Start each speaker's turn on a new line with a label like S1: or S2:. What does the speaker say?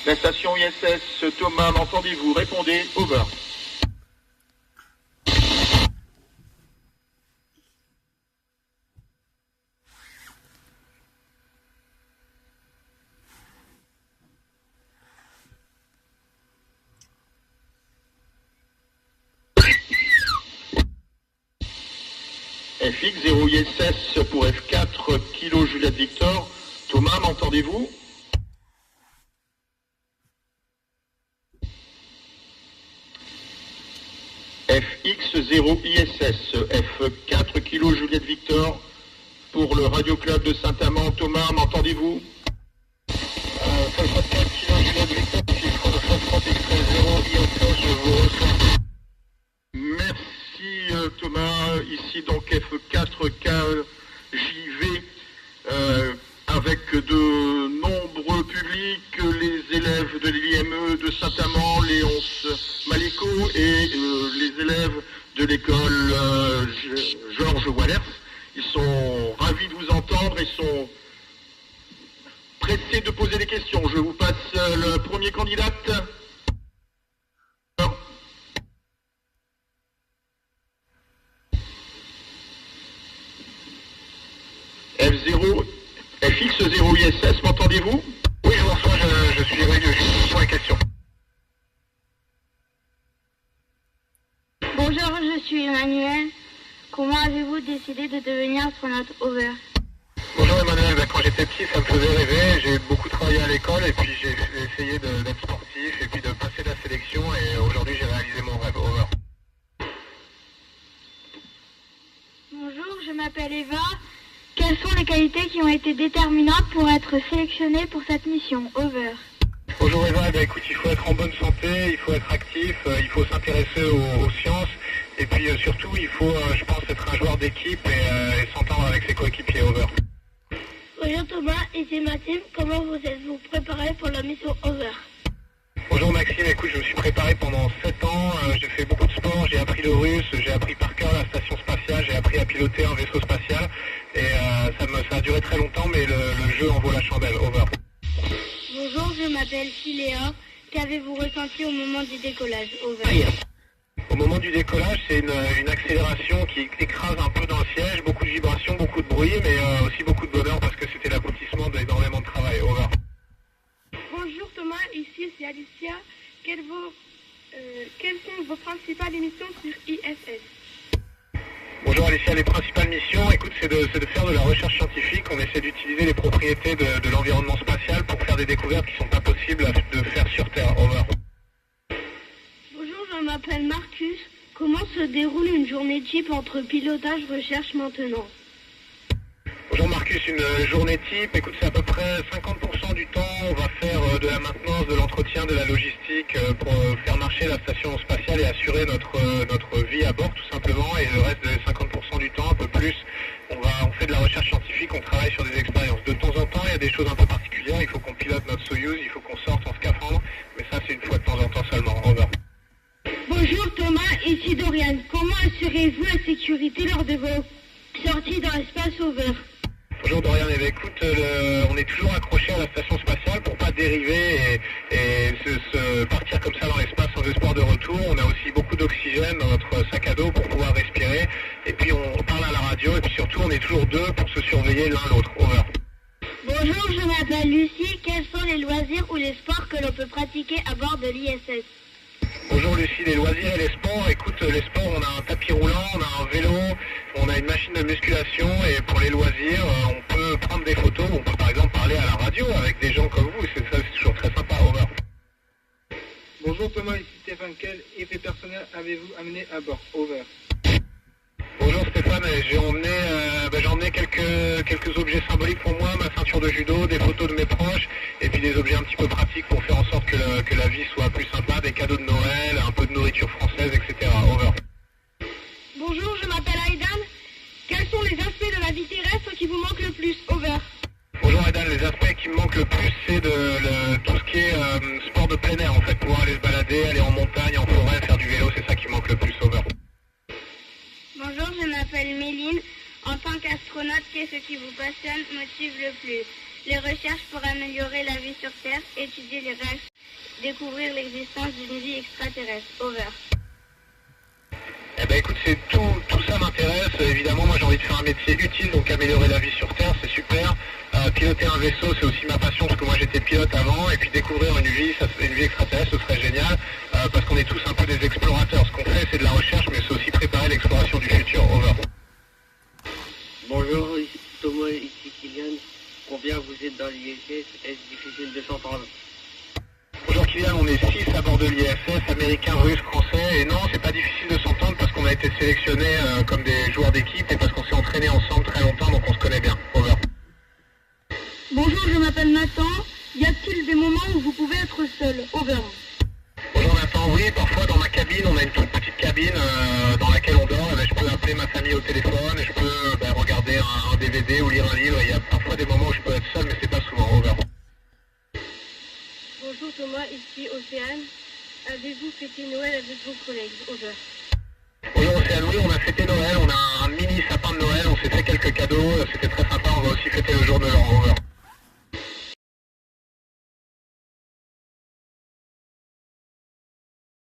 S1: La station ISS, Thomas, m'entendez-vous? Répondez, over. FX 0 ISS pour F4 Kilo Juliette Victor. Thomas, m'entendez-vous? FX 0 ISS F4 Kilo Juliette Victor pour le Radio Club de Saint-Amand. Thomas, m'entendez-vous? 4 Kilo Juliette Victor, chiffre 60 extrait 0 ISS, je vous reçois. Merci Thomas, ici donc F4 KJV avec de nombreux publics, les élèves de l'IME de Saint-Amand, Léonce Maléco et les élèves de l'école Georges Wallers. Ils sont ravis de vous entendre et sont pressés de poser des questions. Je vous passe le premier candidat. F0, FX0 ISS, m'entendez-vous? Oui, je vous reçois, je suis Emmanuel, je suis sur la question.
S2: Bonjour, je suis Emmanuel. Comment avez-vous décidé de devenir astronaute over?
S1: Bonjour Emmanuel, quand j'étais petit ça me faisait rêver, j'ai beaucoup travaillé à l'école et puis j'ai essayé d'être sportif et puis de passer la sélection et aujourd'hui j'ai réalisé mon rêve, over.
S2: Bonjour, je m'appelle Eva. Quelles sont les qualités qui ont été déterminantes pour être sélectionnée pour cette mission, over?
S1: Bonjour Eva, écoute, il faut être en bonne santé, il faut être actif, il faut s'intéresser aux sciences et puis surtout il faut, je pense, être un joueur d'équipe et s'entendre avec ses coéquipiers, over.
S2: Bonjour Thomas, ici Maxime. Comment vous êtes-vous préparé pour la mission over?
S1: Bonjour Maxime, écoute, je me suis préparé pendant 7 ans, j'ai fait beaucoup de sport, j'ai appris le russe, j'ai appris par cœur la station spatiale, j'ai appris à piloter un vaisseau spatial et ça a duré très longtemps mais le jeu en vaut la chandelle, over.
S2: Bonjour, je m'appelle Philéa. Qu'avez-vous ressenti au moment du décollage, over?
S1: Rien. Au moment du décollage, c'est une accélération qui écrase un peu dans le siège, beaucoup de vibrations, beaucoup de bruit, mais aussi beaucoup de bonheur parce que c'était l'aboutissement d'énormément de travail, over.
S2: Bonjour Thomas, ici c'est Alicia. Quelles sont vos principales missions sur ISS?
S1: Bonjour Alicia, les principales missions, écoute, c'est de faire de la recherche scientifique. On essaie d'utiliser les propriétés de l'environnement spatial pour faire des découvertes qui ne sont pas possibles de faire sur Terre, over.
S2: Bonjour, je m'appelle Marcus. Comment se déroule une journée type entre pilotage, recherche, maintenance?
S1: Bonjour Marcus, une journée type, écoute, c'est à peu près 50% du temps, on va faire de la maintenance, de l'entretien, de la logistique pour faire marcher la station spatiale et assurer notre vie à bord tout simplement, et le reste de 50% du temps, un peu plus, on fait de la recherche scientifique, on travaille sur des expériences. De temps en temps, il y a des choses un peu particulières, il faut qu'on pilote notre Soyuz, il faut qu'on sorte en scaphandre, mais ça c'est une fois de temps en temps seulement, over.
S2: Bonjour Thomas, ici Dorian. Comment assurez-vous la sécurité lors de vos sorties dans l'espace, over?
S1: Bonjour Dorian, écoute, on est toujours accroché à la station spatiale pour pas dériver et se partir comme ça dans l'espace sans espoir de retour. On a aussi beaucoup d'oxygène dans notre sac à dos pour pouvoir respirer. Et puis on parle à la radio et puis surtout on est toujours deux pour se surveiller l'un l'autre. Over.
S2: Bonjour, je m'appelle Lucie. Quels sont les loisirs ou les sports que l'on peut pratiquer à bord de l'ISS?
S1: Bonjour Lucie, les loisirs et les sports. Écoute, les sports, on a un tapis roulant, on a un vélo, on a une machine de musculation et pour les loisirs, on peut prendre des photos, on peut par exemple parler à la radio avec des gens comme vous, c'est toujours très sympa, over.
S3: Bonjour Thomas, ici Stéphane. Quel effet personnel avez-vous amené à bord, over?
S1: Bonjour Stéphane, j'ai emmené quelques objets symboliques pour moi, ma ceinture de judo, des photos de mes proches, et puis des objets un petit peu pratiques pour faire en sorte que la vie soit plus sympa, des cadeaux de Noël, un peu de nourriture française, etc. Over.
S2: Bonjour, je m'appelle Aidan. Quels sont les aspects de la vie terrestre qui vous manquent le plus, over?
S1: Bonjour Aidan, les aspects qui me manquent le plus, c'est tout ce qui est sport de plein air en fait, pouvoir aller se balader, aller en montagne, en forêt, faire du vélo, c'est ça qui me manque le plus, over.
S2: Bonjour, je m'appelle Méline. En tant qu'astronaute, qu'est-ce qui vous passionne, motive le plus? Les recherches pour améliorer la vie sur Terre, étudier les réactions découvrir l'existence d'une vie extraterrestre. Over.
S1: Eh ben écoute, c'est tout ça m'intéresse. Évidemment, moi j'ai envie de faire un métier utile, donc améliorer la vie sur Terre, c'est super. Piloter un vaisseau, c'est aussi ma passion, parce que moi j'étais pilote avant, et puis découvrir une vie extraterrestre, ce serait génial, parce qu'on est tous un peu des explorateurs. Ce qu'on fait, c'est de la recherche, mais c'est aussi préparer l'exploration du futur. Over.
S4: Bonjour, ici Thomas, ici Kylian. Combien vous êtes dans l'ISS? Est-ce difficile de s'entendre?
S1: Bonjour Kylian, on est 6 à bord de l'ISS, américains, russes, français, et non, c'est pas difficile de s'entendre parce qu'on a été sélectionnés comme des joueurs d'équipe et parce qu'on s'est entraînés ensemble très longtemps, donc on se connaît bien. Over.
S2: Bonjour, je m'appelle Nathan. Y a-t-il des moments où vous pouvez être seul? Over.
S1: Bonjour Nathan, oui, parfois dans ma cabine, on a une toute petite cabine dans laquelle on dort, je peux appeler ma famille au téléphone, je peux regarder un DVD ou lire un livre, il y a parfois des moments où je peux être seul, mais c'est pas souvent. Over.
S2: Bonjour Thomas, ici Océane. Avez-vous fêté Noël avec vos collègues? Over.
S1: Bonjour Océane, oui, on a fêté Noël, on a un mini sapin de Noël, on s'est fait quelques cadeaux, c'était très sympa, on va aussi fêter le jour de l'an. Over.